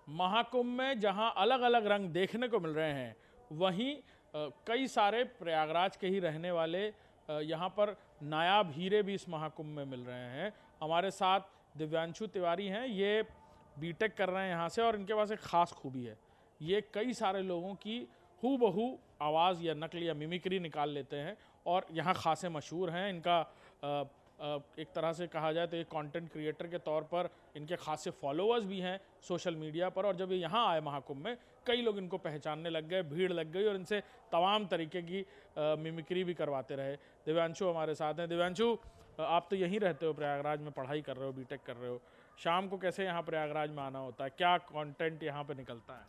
महाकुंभ में जहां अलग अलग रंग देखने को मिल रहे हैं, वहीं कई सारे प्रयागराज के ही रहने वाले यहाँ पर नायाब हीरे भी इस महाकुंभ में मिल रहे हैं। हमारे साथ दिव्यांशु तिवारी हैं, ये बीटेक कर रहे हैं यहाँ से, और इनके पास एक ख़ास खूबी है, ये कई सारे लोगों की हूबहू आवाज़ या नकल या मिमिक्री निकाल लेते हैं और यहाँ खासे मशहूर हैं। इनका एक तरह से कहा जाए तो एक कंटेंट क्रिएटर के तौर पर इनके खासे फॉलोअर्स भी हैं सोशल मीडिया पर, और जब ये यहाँ आए महाकुंभ में, कई लोग इनको पहचानने लग गए, भीड़ लग गई और इनसे तमाम तरीके की मिमिक्री भी करवाते रहे। दिव्यांशु हमारे साथ हैं। दिव्यांशु, आप तो यहीं रहते हो, प्रयागराज में पढ़ाई कर रहे हो, बीटेक कर रहे हो, शाम को कैसे यहाँ प्रयागराज में आना होता है, क्या कंटेंट यहाँ पे निकलता है?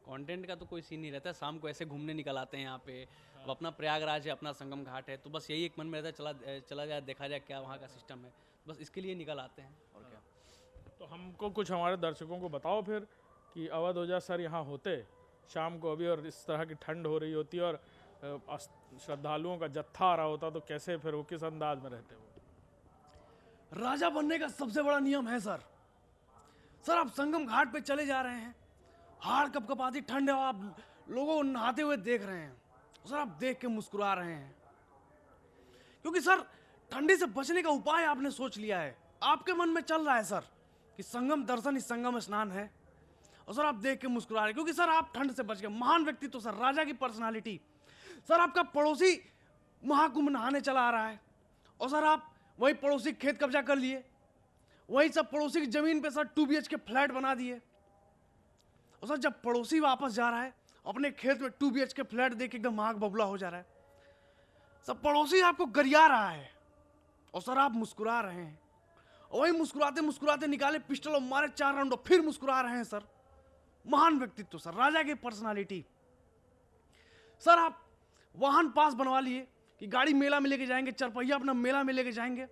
कंटेंट का तो कोई सीन नहीं रहता, शाम को ऐसे घूमने निकल आते हैं यहाँ पे। अब अपना प्रयागराज है, अपना संगम घाट है, तो बस यही एक मन में रहता है, चला जाए, देखा जाए क्या वहाँ का सिस्टम है, बस इसके लिए निकल आते हैं और क्या। तो हमको कुछ हमारे दर्शकों को बताओ फिर कि अवध ओझा सर यहाँ होते शाम को अभी, और इस तरह की ठंड हो रही होती और श्रद्धालुओं का जत्था आ रहा होता, तो कैसे फिर वो किस अंदाज में रहते हो? राजा बनने का सबसे बड़ा नियम है सर। सर आप संगम घाट पे चले जा रहे हैं, हाड़ कपकपाती ठंड है, आप लोगों को नहाते हुए देख रहे हैं, सर आप देख के मुस्कुरा रहे हैं, क्योंकि सर ठंडी से बचने का उपाय आपने सोच लिया है। आपके मन में चल रहा है सर कि संगम दर्शन ही संगम स्नान है, और सर आप देख के मुस्कुरा रहे हैं, क्योंकि सर आप ठंड से बच गए। महान व्यक्तित्व तो सर, राजा की पर्सनालिटी। सर आपका पड़ोसी महाकुंभ नहाने चला आ रहा है, और सर आप वही पड़ोसी खेत कब्जा कर लिए, वही सब पड़ोसी की जमीन पे सर 2 BHK फ्लैट बना दिए, और सर जब पड़ोसी वापस जा रहा है अपने खेत में 2 BHK फ्लैट देख के एकदम आग बबूला हो जा रहा है, सब पड़ोसी आपको गरिया रहा है और सर आप मुस्कुरा रहे हैं, और वही मुस्कुराते मुस्कुराते निकाले पिस्टल और मारे 4 राउंड और फिर मुस्कुरा रहे हैं सर। महान व्यक्तित्व सर, राजा की पर्सनालिटी। सर आप वाहन पास बनवा लिए कि गाड़ी मेला में लेके जाएंगे, चरपहिया अपना मेला में लेके जाएंगे,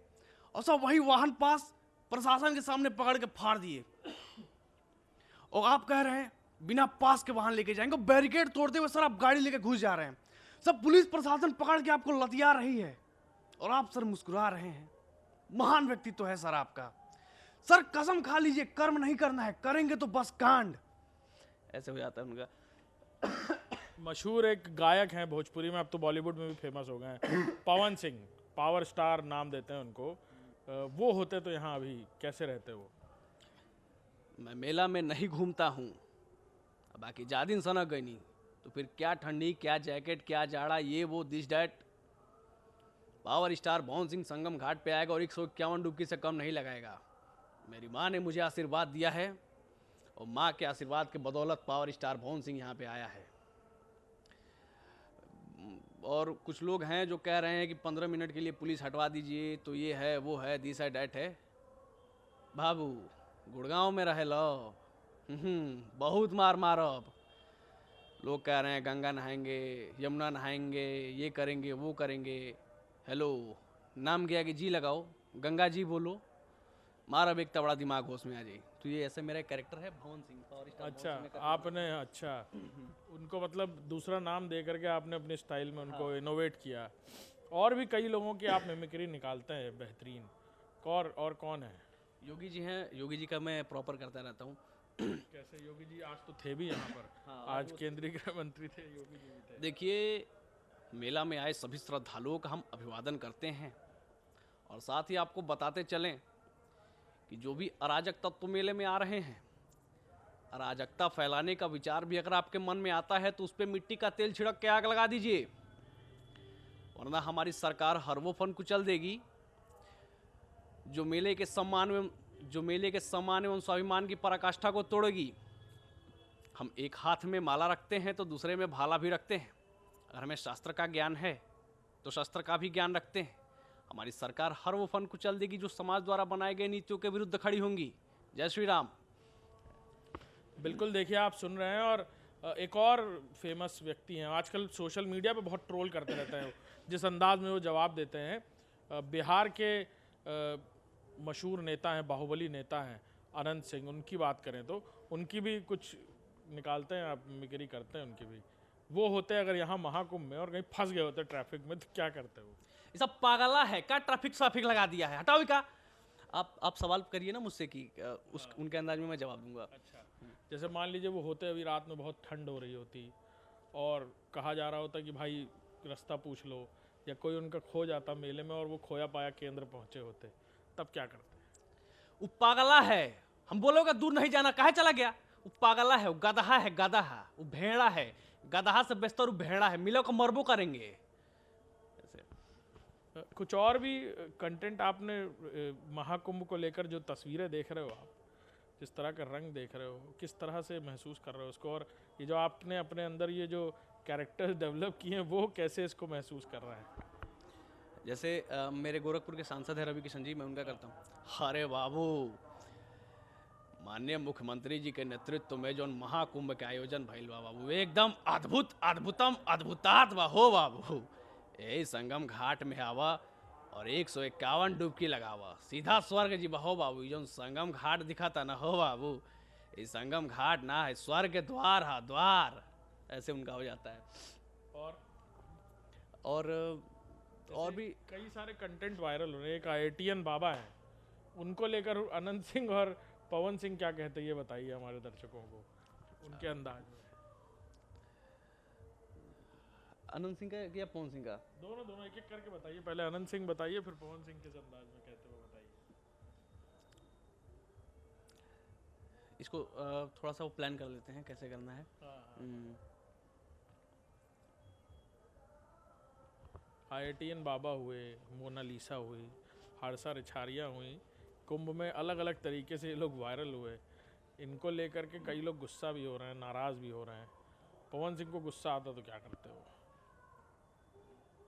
और सर वही वाहन पास प्रशासन के सामने पकड़ के फाड़ दिए, और आप कह रहे हैं बिना पास के वाहन लेके जाएंगे, बैरिकेड तोड़ते हुए सर आप गाड़ी लेके घुस जा रहे हैं। सब पुलिस प्रशासन पकड़ के आपको लतिया रही है और आप सर मुस्कुरा रहे हैं। महान व्यक्तित्व है सर आपका। सर कसम खा लीजिए, कर्म नहीं करना है, करेंगे तो बस कांड, ऐसे हो जाता है उनका। मशहूर एक गायक हैं भोजपुरी में, अब तो बॉलीवुड में भी फेमस हो गए हैं, पवन सिंह, पावर स्टार नाम देते हैं उनको। वो होते तो यहाँ अभी कैसे रहते वो? मैं मेला में नहीं घूमता हूँ, बाकी जादिन सनक गई नहीं, तो फिर क्या ठंडी, क्या जैकेट, क्या जाड़ा, ये वो दिस डैट। पावर स्टार भवन सिंह संगम घाट पे आएगा और 151 डुबकी से कम नहीं लगाएगा। मेरी माँ ने मुझे आशीर्वाद दिया है, और माँ के आशीर्वाद के बदौलत पावर स्टार भवन सिंह यहाँ पे आया है। और कुछ लोग हैं जो कह रहे हैं कि 15 मिनट के लिए पुलिस हटवा दीजिए, तो ये है वो है दिस है डैट है। बाबू गुड़गांव में रहे लो, बहुत मार मारब। लोग कह रहे हैं गंगा नहाएंगे, यमुना नहाएंगे, ये करेंगे वो करेंगे। हेलो, नाम गया कि जी लगाओ, गंगा जी बोलो, मारब एक तबड़ा दिमाग होश में आ जाए। तो ये ऐसे मेरा कैरेक्टर है भवन सिंह, पावर स्टार। अच्छा, आपने अच्छा उनको मतलब दूसरा नाम दे करके आपने अपने स्टाइल में उनको इनोवेट किया। और भी कई लोगों की आप मिमिक्री निकालते हैं बेहतरीन, और कौन है? योगी जी हैं, योगी जी का मैं प्रॉपर करता रहता हूँ। कैसे योगी जी? आज तो थे भी यहाँ पर, हाँ, आज केंद्रीय गृह मंत्री थे, योगी जी भी थे। देखिए, मेला में आए सभी श्रद्धालुओं का हम अभिवादन करते हैं, और साथ ही आपको बताते चलें कि जो भी अराजक तत्व मेले में आ रहे हैं, अराजकता फैलाने का विचार भी अगर आपके मन में आता है तो उस पर मिट्टी का तेल छिड़क के आग लगा दीजिए, वरना हमारी सरकार हर वो फन कुचल देगी जो मेले के सम्मान एवं स्वाभिमान की पराकाष्ठा को तोड़ेगी। हम एक हाथ में माला रखते हैं तो दूसरे में भाला भी रखते हैं। अगर हमें शास्त्र का ज्ञान है तो शस्त्र का भी ज्ञान रखते हैं। हमारी सरकार हर वो फन कुचल देगी जो समाज द्वारा बनाए गए नीतियों के विरुद्ध खड़ी होंगी। जय श्री राम। बिल्कुल, देखिए आप सुन रहे हैं, और एक और फेमस व्यक्ति हैं, आजकल सोशल मीडिया पे बहुत ट्रोल करते रहते हैं जिस अंदाज में वो जवाब देते हैं। बिहार के मशहूर नेता हैं, बाहुबली नेता हैं अनंत सिंह, उनकी बात करें तो उनकी भी कुछ निकालते हैं आप, मिमिक्री करते हैं उनकी भी। वो होते अगर यहाँ महाकुंभ में और कहीं फंस गए होते ट्रैफिक में, तो क्या करते वो? ये सब पागला है क्या? ट्रैफिक लगा दिया है, हटाओ का। आप सवाल करिए ना मुझसे कि उनके अंदाज में मैं जवाब दूंगा। अच्छा, जैसे मान लीजिए वो होते अभी रात में बहुत ठंड हो रही होती और कहा जा रहा होता कि भाई रास्ता पूछ लो, या कोई उनका खो जाता मेले में और वो खोया पाया केंद्र पहुंचे होते, तब क्या करते? वो पागला है, हम बोलोगे दूर नहीं जाना, काहे चला गया? वो पागला है, वो गधा है, गधा, वो भेड़ा है, गधा से बेहतर वो भेड़ा है, मिलो को मरबो करेंगे। ऐसे कुछ और भी कंटेंट आपने महाकुंभ को लेकर जो तस्वीरें देख रहे हो आप, जिस तरह का रंग देख रहे हो, किस तरह से महसूस कर रहे हो उसको, और ये जो आपने अपने अंदर ये जो कैरेक्टर्स डेवलप किए हैं वो कैसे इसको महसूस कर रहा है? जैसे मेरे गोरखपुर के सांसद है रवि किशन जी, मैं उनका करता हूँ। अरे बाबू, माननीय मुख्यमंत्री जी के नेतृत्व में जो महाकुंभ के आयोजन भइल बा बाबू, एकदम अद्भुत, अद्भुतम, अद्भुतात बा हो बाबू। यही संगम घाट में आवा और 151 डुबकी लगावा, सीधा स्वर्ग जी बहो बाबू। जो संगम घाट दिखा था ना हो बाबू, ये संगम घाट ना है, स्वर्ग के द्वार है, द्वार, ऐसे उनका हो जाता है। और भी कई सारे कंटेंट वायरल हो रहे हैं। एक IITian बाबा है, उनको लेकर अनंत सिंह और पवन सिंह क्या कहते हैं ये बताइए हमारे दर्शकों को, उनके अंदाज में। अनंत सिंह का या पवन सिंह का? दोनों एक एक करके बताइए, पहले अनंत सिंह बताइए फिर पवन सिंह किस अंदाज में कहते हो बताइए। इसको थोड़ा सा वो प्लान कर लेते हैं कैसे करना है। IITian बाबा हुए, मोनालिसा हुई, हर्षा रिछारिया हुई, कुंभ में अलग अलग तरीके से ये लोग वायरल हुए। इनको लेकर के कई लोग गुस्सा भी हो रहे हैं, नाराज़ भी हो रहे हैं। पवन सिंह को गुस्सा आता तो क्या करते हो,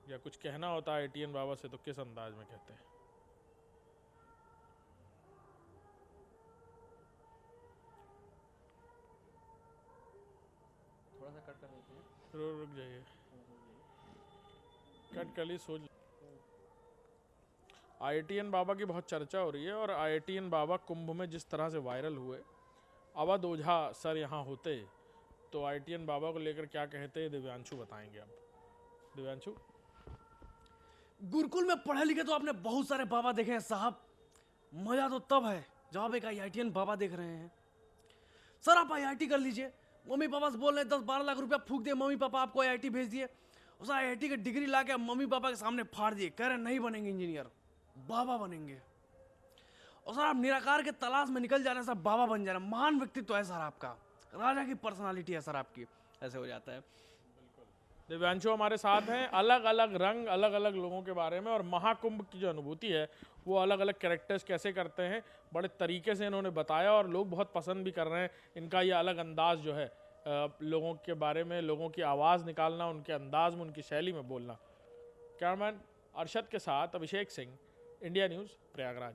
या कुछ कहना होता है IITian बाबा से तो किस अंदाज में कहते हैं? थोड़ा सा कट कर लेते हैं। रुक जाइए, कट कर ली, सोच। IITian बाबा की बहुत चर्चा हो रही है, और IITian बाबा कुंभ में जिस तरह से वायरल हुए, अवध ओझा सर यहाँ होते तो IITian बाबा को लेकर क्या कहते हैं दिव्यांशु बताएंगे। अब दिव्यांशु, गुरुकुल में पढ़े लिखे तो आपने बहुत सारे बाबा देखे हैं साहब, मजा तो तब है जब आप एक IITian बाबा देख रहे हैं। सर आप IIT कर लीजिए, मम्मी पापा से बोल रहे हैं 10-12 लाख रुपया फूक दिए, मम्मी पापा आपको IIT भेज दिए, उस IIT की डिग्री ला के मम्मी पापा के सामने फाड़ दिए, कह रहे नहीं बनेंगे इंजीनियर, बाबा बनेंगे। और सर आप निराकार के तलाश में निकल जा रहे हैं, सर बाबा बन जा रहे हैं। महान व्यक्तित्व है सर आपका, राजा की पर्सनालिटी है सर आपकी, ऐसे हो जाता है। दिव्यांशु हमारे साथ हैं। अलग अलग रंग, अलग अलग लोगों के बारे में, और महाकुंभ की जो अनुभूति है वो अलग अलग कैरेक्टर्स कैसे करते हैं बड़े तरीके से इन्होंने बताया, और लोग बहुत पसंद भी कर रहे हैं इनका ये अलग अंदाज जो है लोगों के बारे में, लोगों की आवाज़ निकालना, उनके अंदाज में, उनकी शैली में बोलना। कैमरामैन अरशद के साथ अभिषेक सिंह, इंडिया न्यूज़, प्रयागराज।